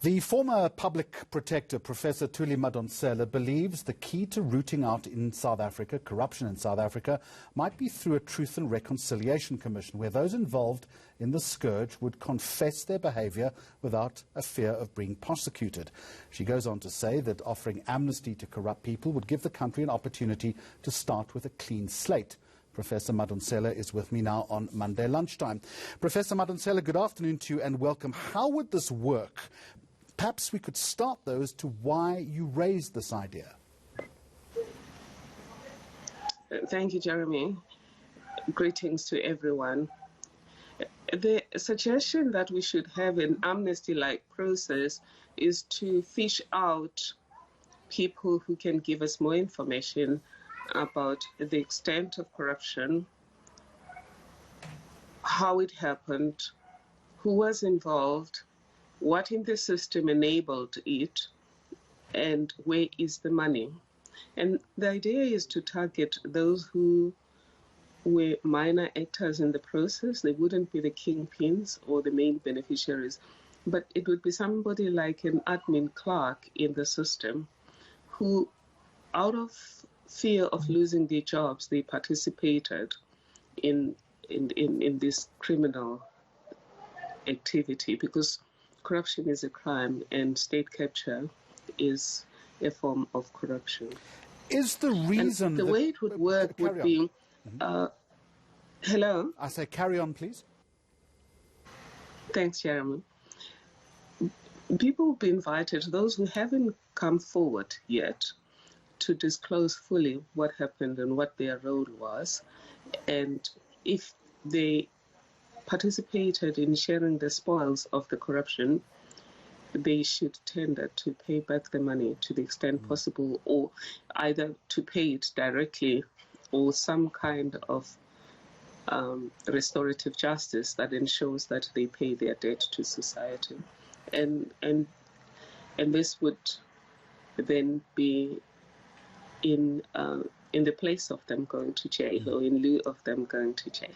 The former public protector, Professor Thuli Madonsela, believes the key to rooting out in South Africa, corruption in South Africa, might be through a Truth and Reconciliation Commission, where those involved in the scourge would confess their behaviour without a fear of being prosecuted. She goes on to say that offering amnesty to corrupt people would give the country an opportunity to start with a clean slate. Professor Madonsela is with me now on Monday lunchtime. Professor Madonsela, good afternoon to you and welcome. How would this work? Perhaps we could start though as to why you raised this idea. Thank you, Jeremy. Greetings to everyone. The suggestion that we should have an amnesty-like process is to fish out people who can give us more information about the extent of corruption, how it happened, who was involved, what in the system enabled it, and where is the money. And the idea is to target those who were minor actors in the process. They wouldn't be the kingpins or the main beneficiaries, but it would be somebody like an admin clerk in the system who, out of fear of losing their jobs, they participated in this criminal activity, because corruption is a crime and state capture is a form of corruption. Is the reason... And the way it would work would be... hello? I say carry on, please. Thanks, Jeremy. People will be invited, those who haven't come forward yet, to disclose fully what happened and what their role was. And if they participated in sharing the spoils of the corruption, they should tender to pay back the money to the extent possible, or either to pay it directly or some kind of restorative justice that ensures that they pay their debt to society. And this would then be in the place of them going to jail, or in lieu of them going to jail.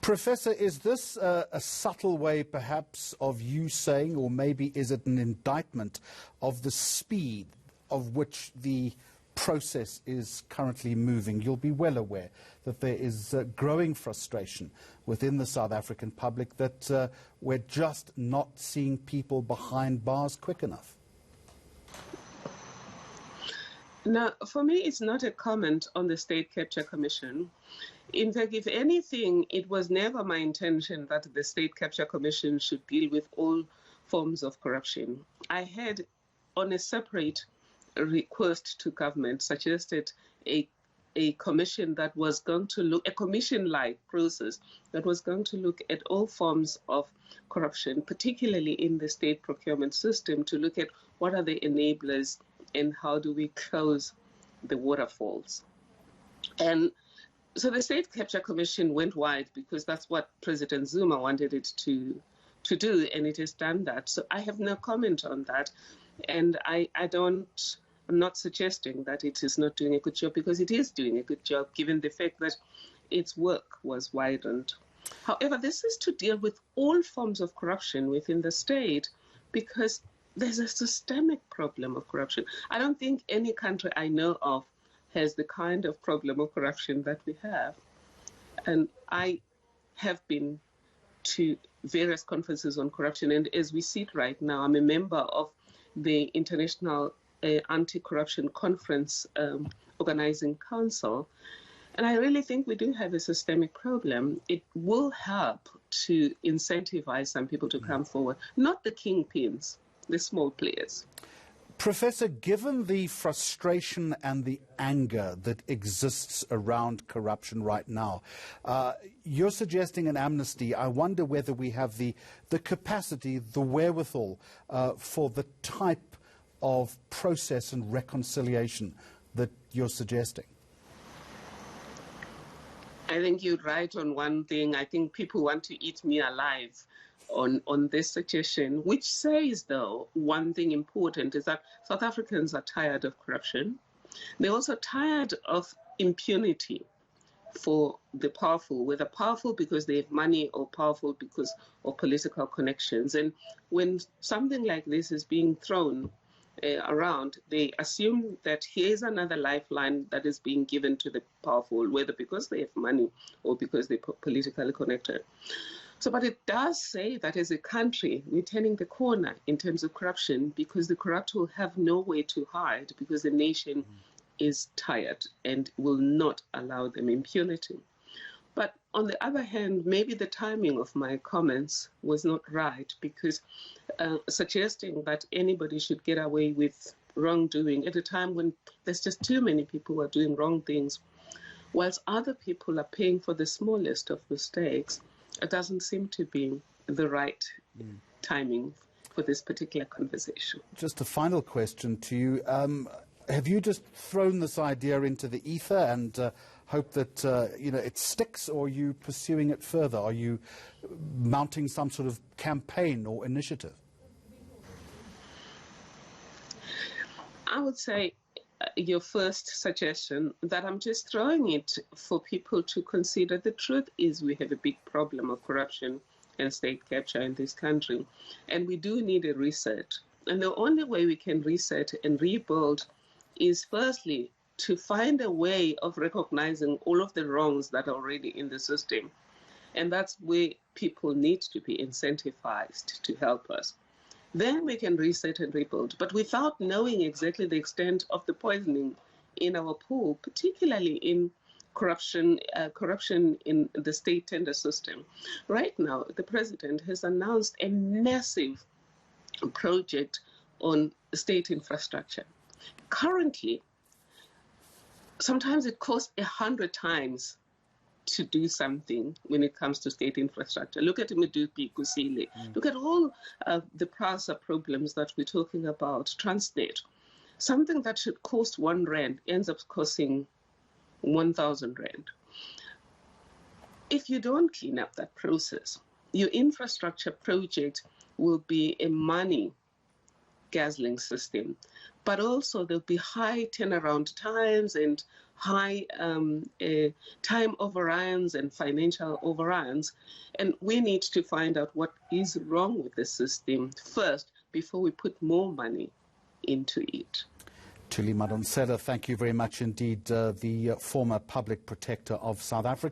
Professor, is this a subtle way perhaps of you saying, or maybe is it an indictment of the speed of which the process is currently moving? You'll be well aware that there is growing frustration within the South African public that we're just not seeing people behind bars quick enough. Now, for me, it's not a comment on the State Capture Commission. In fact, if anything, it was never my intention that the State Capture Commission should deal with all forms of corruption. I had, on a separate request to government, suggested a commission that was going to look, a commission-like process that was going to look at all forms of corruption, particularly in the state procurement system, to look at what are the enablers and how do we close the waterfalls. And so the State Capture Commission went wide because that's what President Zuma wanted it to do, and it has done that. So I have no comment on that, and I'm not suggesting that it is not doing a good job, because it is doing a good job given the fact that its work was widened. However, this is to deal with all forms of corruption within the state, because there's a systemic problem of corruption. I don't think any country I know of has the kind of problem of corruption that we have. And I have been to various conferences on corruption, and as we sit right now, I'm a member of the International Anti-Corruption Conference Organizing Council, and I really think we do have a systemic problem. It will help to incentivize some people to come forward, not the kingpins, the small players. Professor, given the frustration and the anger that exists around corruption right now, you're suggesting an amnesty. I wonder whether we have the capacity, the wherewithal for the type of process and reconciliation that you're suggesting. I think you're right on one thing. I think people want to eat me alive on this suggestion, which says, though, one thing important is that South Africans are tired of corruption. They're also tired of impunity. for the powerful, whether powerful because they have money or powerful because of political connections. And when something like this is being thrown around, they assume that here's another lifeline that is being given to the powerful, whether because they have money or because they're politically connected. So, but it does say that as a country, we're turning the corner in terms of corruption, because the corrupt will have nowhere to hide, because the nation is tired and will not allow them impunity. But on the other hand, maybe the timing of my comments was not right, because suggesting that anybody should get away with wrongdoing at a time when there's just too many people who are doing wrong things, whilst other people are paying for the smallest of mistakes, it doesn't seem to be the right timing for this particular conversation. Just a final question to you. Have you just thrown this idea into the ether and hope that it sticks, or are you pursuing it further? Are you mounting some sort of campaign or initiative? I would say your first suggestion, that I'm just throwing it for people to consider. The truth is we have a big problem of corruption and state capture in this country, and we do need a reset. And the only way we can reset and rebuild is firstly to find a way of recognizing all of the wrongs that are already in the system. And that's where people need to be incentivized to help us. Then we can reset and rebuild. But without knowing exactly the extent of the poisoning in our pool, particularly in corruption in the state tender system. Right now, the president has announced a massive project on state infrastructure. Currently, sometimes it costs 100 times to do something when it comes to state infrastructure. Look at Medupi, Kusile. Look at all the PRASA problems that we're talking about, Transnet. Something that should cost 1 rand ends up costing 1,000 rand. If you don't clean up that process, your infrastructure project will be a money guzzling system, but also there'll be high turnaround times and high time overruns and financial overruns. And we need to find out what is wrong with the system first before we put more money into it. Thuli Madonsela, thank you very much indeed, the former public protector of South Africa.